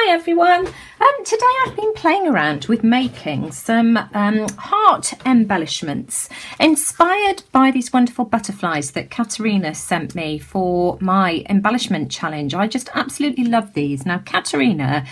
Hi everyone. Today I've been playing around with making some heart embellishments inspired by these wonderful butterflies that Katerina sent me for my embellishment challenge. I just absolutely love these. Now Katerina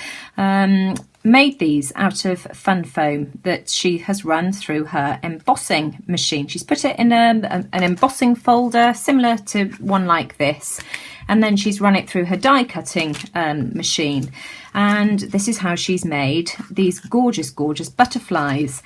made these out of fun foam that she has run through her embossing machine. She's put it in an embossing folder similar to one like this, and then she's run it through her die cutting machine, and this is how she's made these gorgeous butterflies.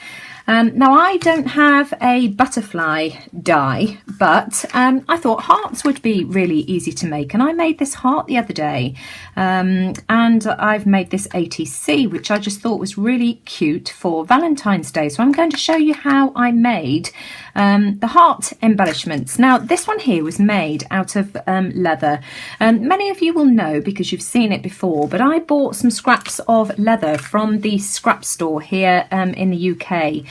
Now I don't have a butterfly die, but I thought hearts would be really easy to make, and I made this heart the other day, and I've made this ATC, which I just thought was really cute for Valentine's Day. So I'm going to show you how I made the heart embellishments. Now this one here was made out of leather. Many of you will know because you've seen it before, but I bought some scraps of leather from the scrap store here in the UK.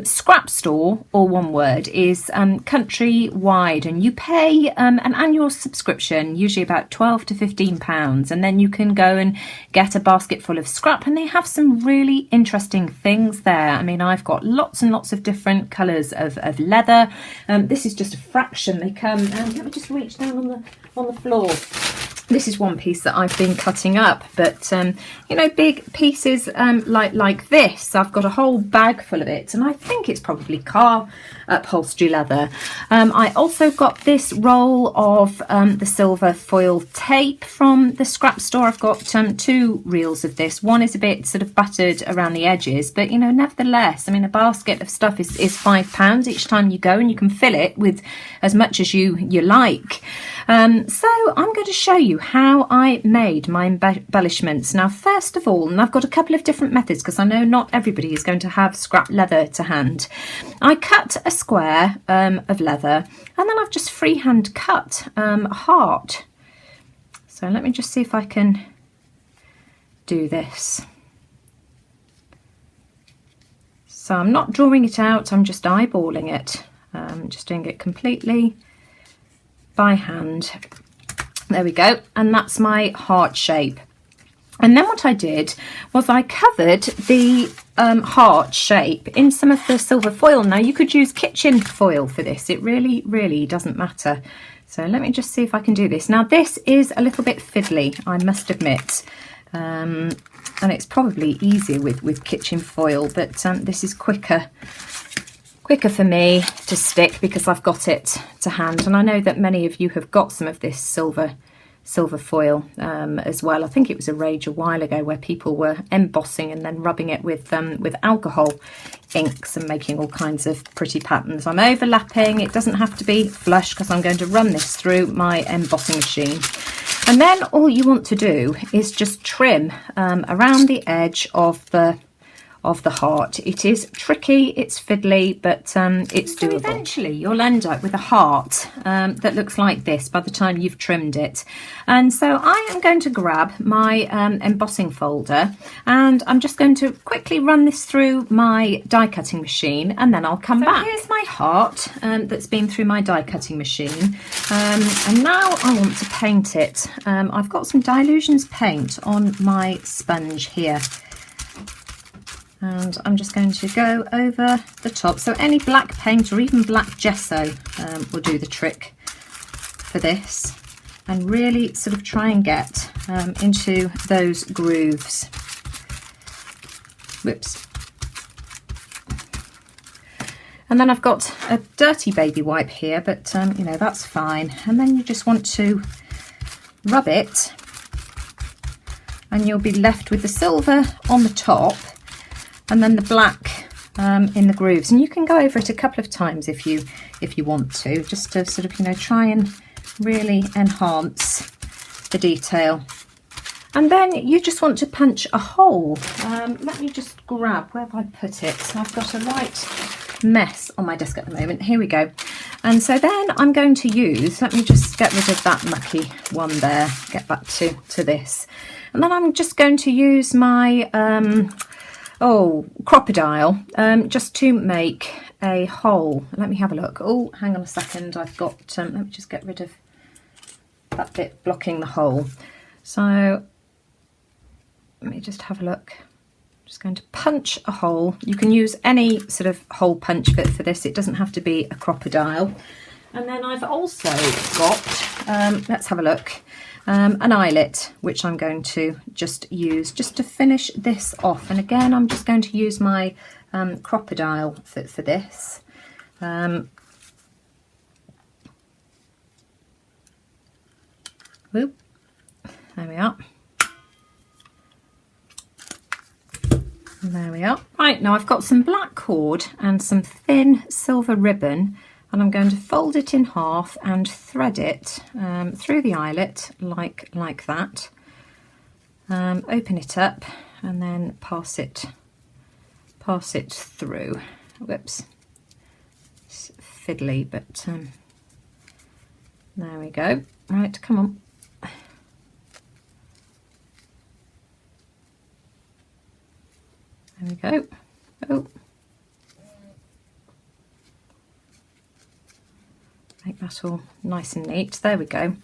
Scrap store, all one word, is countrywide, and you pay an annual subscription, usually about £12 to £15, and then you can go and get a basket full of scrap, and they have some really interesting things there. I mean, I've got lots and lots of different colours of leather. This is just a fraction. They come, let me just reach down on the floor. This is one piece that I've been cutting up, but you know, big pieces like this, I've got a whole bag full of it, and I think it's probably car upholstery leather. I also got this roll of the silver foil tape from the scrap store. I've got two reels of this. One is a bit sort of battered around the edges, but you know, nevertheless, I mean, a basket of stuff is £5 each time you go, and you can fill it with as much as you like. So I'm going to show you how I made my embellishments. Now, first of all, and I've got a couple of different methods because I know not everybody is going to have scrap leather to hand. I cut a square of leather, and then I've just freehand cut a heart. So let me just see if I can do this. So I'm not drawing it out, I'm just eyeballing it. Just doing it completely by hand. There we go, and that's my heart shape. And then what I did was I covered the heart shape in some of the silver foil. Now you could use kitchen foil for this, it really doesn't matter. So let me just see if I can do this. Now this is a little bit fiddly, I must admit, and it's probably easier with kitchen foil, but this is quicker for me to stick because I've got it to hand, and I know that many of you have got some of this silver foil as well. I think it was a rage a while ago where people were embossing and then rubbing it with alcohol inks and making all kinds of pretty patterns. I'm overlapping. It doesn't have to be flush because I'm going to run this through my embossing machine. And then all you want to do is just trim around the edge of the heart. It is tricky, it's fiddly, but it's doable. So eventually you'll end up with a heart that looks like this by the time you've trimmed it. And so I am going to grab my embossing folder, and I'm just going to quickly run this through my die cutting machine, and then I'll come back. Here's my heart that's been through my die cutting machine, and now I want to paint it. I've got some Dylusions paint on my sponge here, and I'm just going to go over the top. So any black paint or even black gesso will do the trick for this, and really sort of try and get into those grooves. Whoops. And then I've got a dirty baby wipe here, but you know, that's fine. And then you just want to rub it, and you'll be left with the silver on the top, and then the black in the grooves. And you can go over it a couple of times if you want to, just to sort of, you know, try and really enhance the detail. And then you just want to punch a hole. Let me just grab, where have I put it? I've got a right mess on my desk at the moment. Here we go. And so then I'm going to use, let me just get rid of that mucky one there, get back to this. And then I'm just going to use my crocodile, just to make a hole. Let me have a look. Oh, hang on a second. I've got, let me just get rid of that bit blocking the hole. So let me me just have a look. Just going to punch a hole. You can use any sort of hole punch bit for this. It doesn't have to be a crocodile. And then I've also got, let's have a look, an eyelet, which I'm going to just use just to finish this off. And again, I'm just going to use my crocodile for this. Whoop. There we are. There we are. Right, now I've got some black cord and some thin silver ribbon, and I'm going to fold it in half and thread it through the eyelet like that. Open it up and then pass it through. Whoops, it's fiddly, but there we go. Right, come on. There we go. Oh, make that all nice and neat. There we go.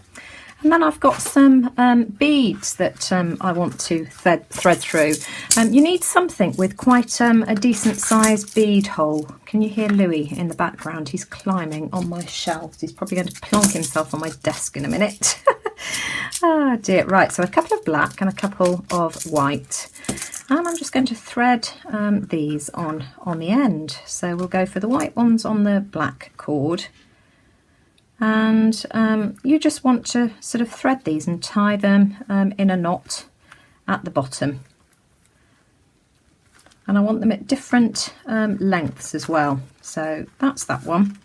And then I've got some beads that I want to thread through. You need something with quite a decent sized bead hole. Can you hear Louis in the background? He's climbing on my shelves. He's probably going to plonk himself on my desk in a minute. Oh dear. Right, so a couple of black and a couple of white. And I'm just going to thread these on the end. So we'll go for the white ones on the black cord. And you just want to sort of thread these and tie them in a knot at the bottom. And I want them at different lengths as well. So that's that one.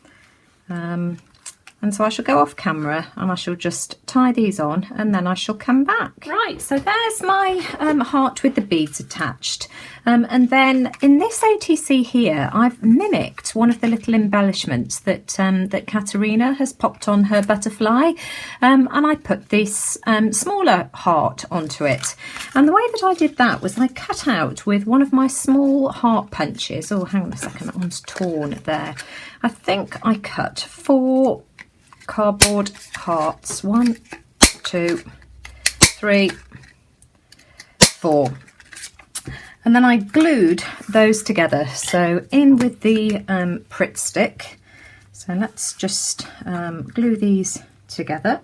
And so I shall go off camera and I shall just tie these on and then I shall come back. Right, so there's my heart with the beads attached. And then in this OTC here, I've mimicked one of the little embellishments that that Katerina has popped on her butterfly. And I put this smaller heart onto it. And the way that I did that was I cut out with one of my small heart punches. Oh, hang on a second, that one's torn there. I think I cut 4 cardboard hearts. 1, 2, 3, 4. And then I glued those together. So in with the Pritt stick. So let's just glue these together.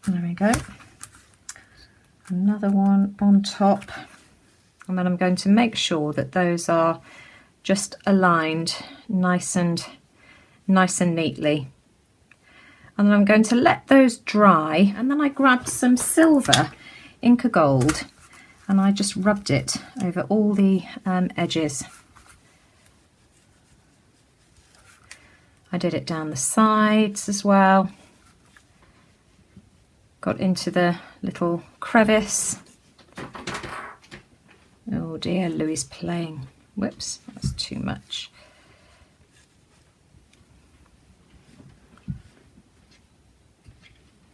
There we go. Another one on top. And then I'm going to make sure that those are just aligned nice and neatly. And then I'm going to let those dry. And then I grabbed some silver Inca Gold and I just rubbed it over all the edges. I did it down the sides as well. Got into the little crevice. Oh dear, Louis playing. Whoops, that's too much.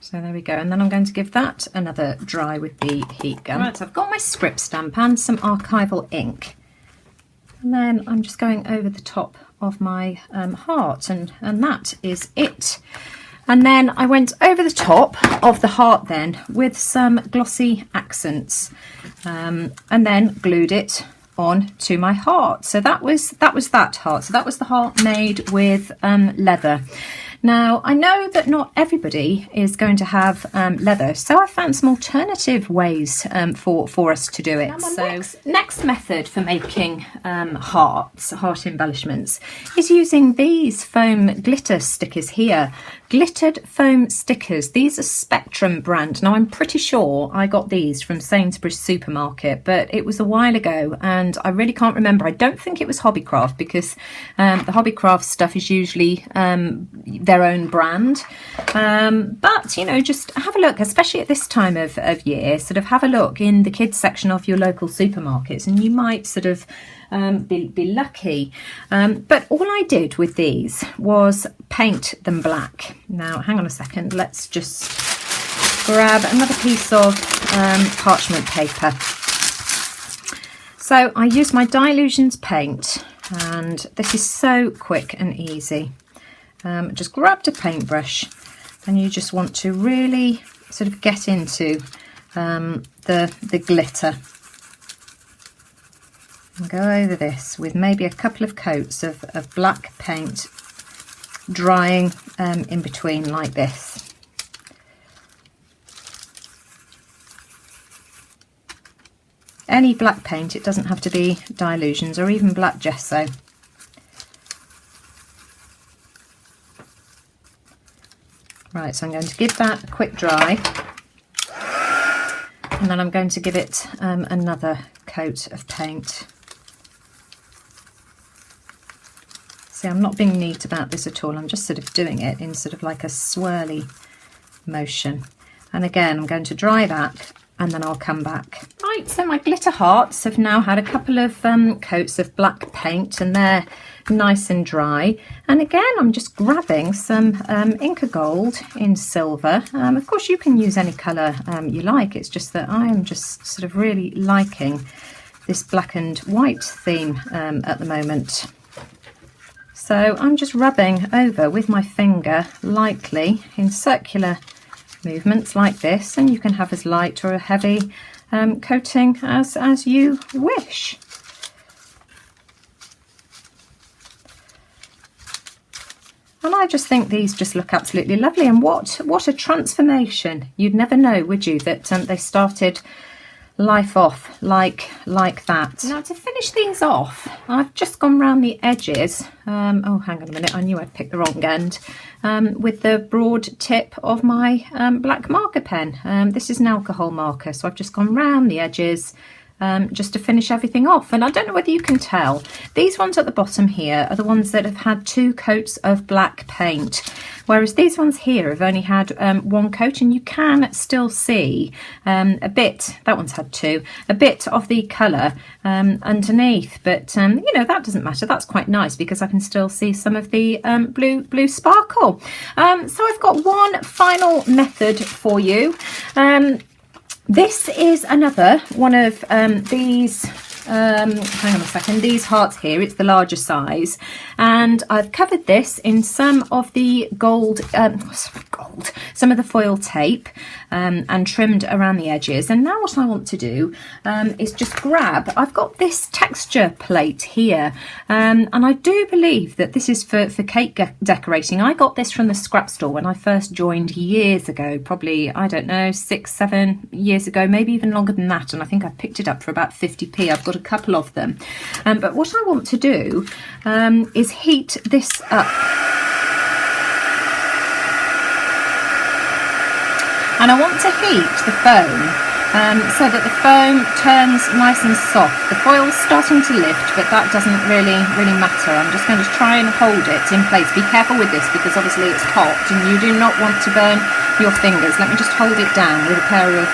So there we go. And then I'm going to give that another dry with the heat gun. Right, so I've got my script stamp and some archival ink. And then I'm just going over the top of my heart and that is it. And then I went over the top of the heart then with some glossy accents and then glued it on to my heart. So that was that heart. So that was the heart made with leather. Now, I know that not everybody is going to have leather, so I found some alternative ways for us to do it. So next method for making heart embellishments is using these foam glitter stickers here. Glittered foam stickers. These are Spectrum brand. Now, I'm pretty sure I got these from Sainsbury's supermarket, but it was a while ago and I really can't remember. I don't think it was Hobbycraft because the Hobbycraft stuff is usually their own brand. But, you know, just have a look, especially at this time of year, sort of have a look in the kids section of your local supermarkets and you might sort of be lucky. But all I did with these was paint them black. Now, hang on a second, let's just grab another piece of parchment paper. So I used my Dylusions paint and this is so quick and easy. Just grabbed a paintbrush and you just want to really sort of get into the glitter. And go over this with maybe a couple of coats of black paint drying in between like this. Any black paint, it doesn't have to be Dylusions or even black gesso. Right, so I'm going to give that a quick dry, and then I'm going to give it another coat of paint. See, I'm not being neat about this at all, I'm just sort of doing it in sort of like a swirly motion. And again, I'm going to dry that, and then I'll come back. Right, so my glitter hearts have now had a couple of coats of black paint, and they're nice and dry. And again, I'm just grabbing some Inca Gold in silver. Of course, you can use any colour you like. It's just that I am just sort of really liking this black and white theme at the moment. So I'm just rubbing over with my finger lightly in circular movements like this, and you can have as light or a heavy coating as you wish. And I just think these just look absolutely lovely, and what a transformation. You'd never know, would you, that they started life off like that. Now, to finish these off, I've just gone round the edges. Oh, hang on a minute, I knew I'd picked the wrong end. With the broad tip of my black marker pen. This is an alcohol marker, so I've just gone round the edges just to finish everything off. And I don't know whether you can tell, these ones at the bottom here are the ones that have had 2 coats of black paint, whereas these ones here have only had 1 coat, and you can still see a bit, that one's had 2, a bit of the colour underneath, but you know, that doesn't matter. That's quite nice because I can still see some of the blue sparkle. So I've got one final method for you. This is another one of these, hang on a second, these hearts here. It's the larger size, and I've covered this in some of the some of the foil tape and trimmed around the edges. And now what I want to do is just grab, I've got this texture plate here, and I do believe that this is for cake decorating. I got this from the scrap store when I first joined years ago, probably, I don't know, 6-7 years ago, maybe even longer than that, and I think I picked it up for about 50p. I've got a couple of them, but what I want to do is heat this up. And I want to heat the foam so that the foam turns nice and soft. The foil's starting to lift, but that doesn't really matter. I'm just going to try and hold it in place. Be careful with this because obviously it's hot and you do not want to burn your fingers. Let me just hold it down with a pair of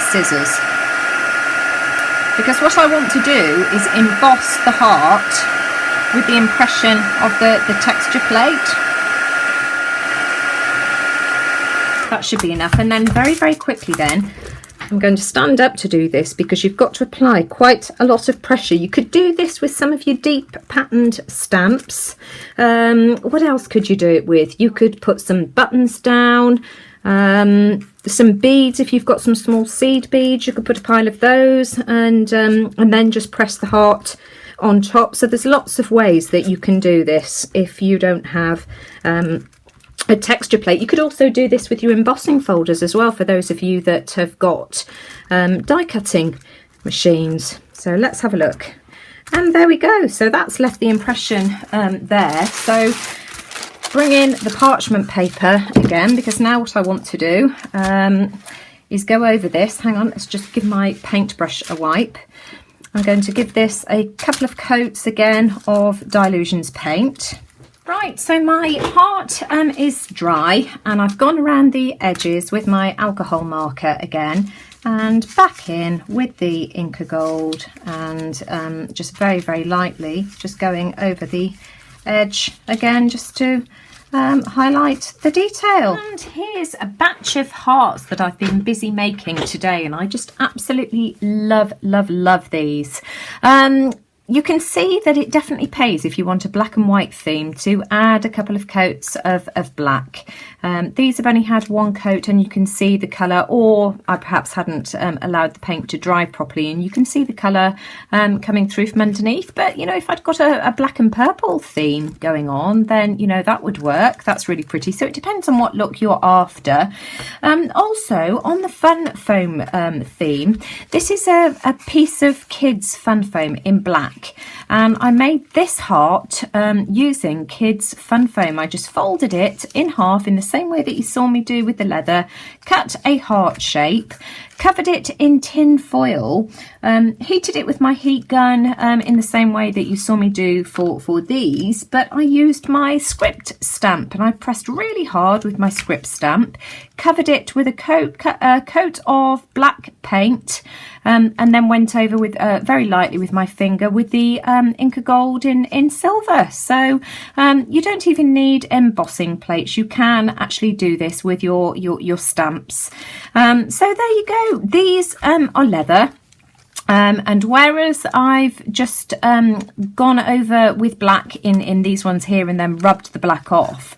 scissors. Because what I want to do is emboss the heart with the impression of the texture plate. That should be enough. And then very quickly then, I'm going to stand up to do this because you've got to apply quite a lot of pressure. You could do this with some of your deep patterned stamps. What else could you do it with? You could put some buttons down, some beads. If you've got some small seed beads, you could put a pile of those, and then just press the heart on top. So there's lots of ways that you can do this if you don't have a texture plate. You could also do this with your embossing folders as well, for those of you that have got die cutting machines. So let's have a look, and there we go. So that's left the impression there. So bring in the parchment paper again, because now what I want to do is go over this. Hang on, let's just give my paintbrush a wipe. I'm going to give this a couple of coats again of Dylusions paint. Right, so my heart is dry, and I've gone around the edges with my alcohol marker again, and back in with the Inca Gold, and just very lightly just going over the edge again, just to highlight the detail. And here's a batch of hearts that I've been busy making today, and I just absolutely love these. you can see that it definitely pays if you want a black and white theme to add a couple of coats of black. These have only had one coat and you can see the colour, or I perhaps hadn't allowed the paint to dry properly, and you can see the colour coming through from underneath. But, you know, if I'd got a black and purple theme going on, then, you know, that would work. That's really pretty. So it depends on what look you're after. Also, on the fun foam theme, this is a piece of kids fun foam in black. And I made this heart using kids fun foam. I just folded it in half in the same way that you saw me do with the leather, cut a heart shape, covered it in tin foil, heated it with my heat gun in the same way that you saw me do for these, but I used my script stamp and I pressed really hard with my script stamp, covered it with a coat of black paint, and then went over with very lightly with my finger with the Inca Gold in silver. So you don't even need embossing plates. You can actually do this with your stamps. So there you go. These are leather. And whereas I've just gone over with black in these ones here and then rubbed the black off,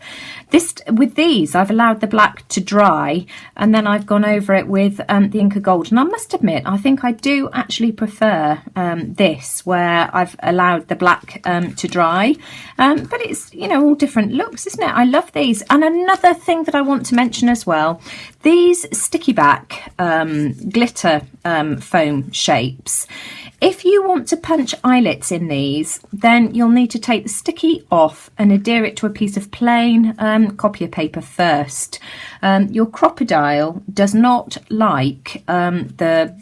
with these I've allowed the black to dry and then I've gone over it with the Inca Gold. And I must admit, I think I do actually prefer this, where I've allowed the black to dry. But it's, you know, all different looks, isn't it? I love these. And another thing that I want to mention as well, these sticky back glitter foam shapes. If you want to punch eyelets in these, then you'll need to take the sticky off and adhere it to a piece of plain copier paper first. Your crocodile does not like the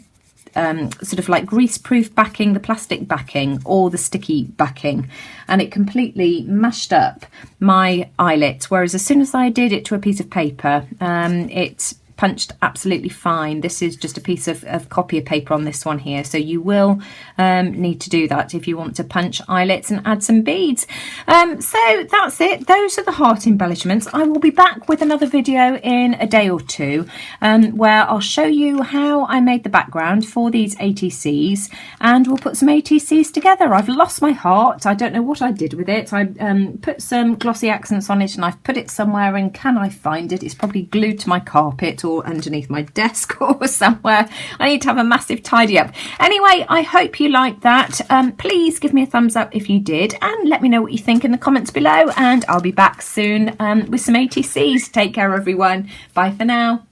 sort of like grease-proof backing, the plastic backing or the sticky backing, and it completely mashed up my eyelet, whereas as soon as I adhered it to a piece of paper, it punched absolutely fine. This is just a piece of copier paper on this one here, so you will need to do that if you want to punch eyelets and add some beads. So that's it. Those are the heart embellishments. I will be back with another video in a day or two where I'll show you how I made the background for these ATCs, and we'll put some ATCs together. I've lost my heart. I don't know what I did with it. I put some glossy accents on it and I've put it somewhere, and can I find it? It's probably glued to my carpet or underneath my desk or somewhere. I need to have a massive tidy up. Anyway, I hope you liked that. Please give me a thumbs up if you did, and let me know what you think in the comments below, and I'll be back soon with some ATCs. Take care, everyone. Bye for now.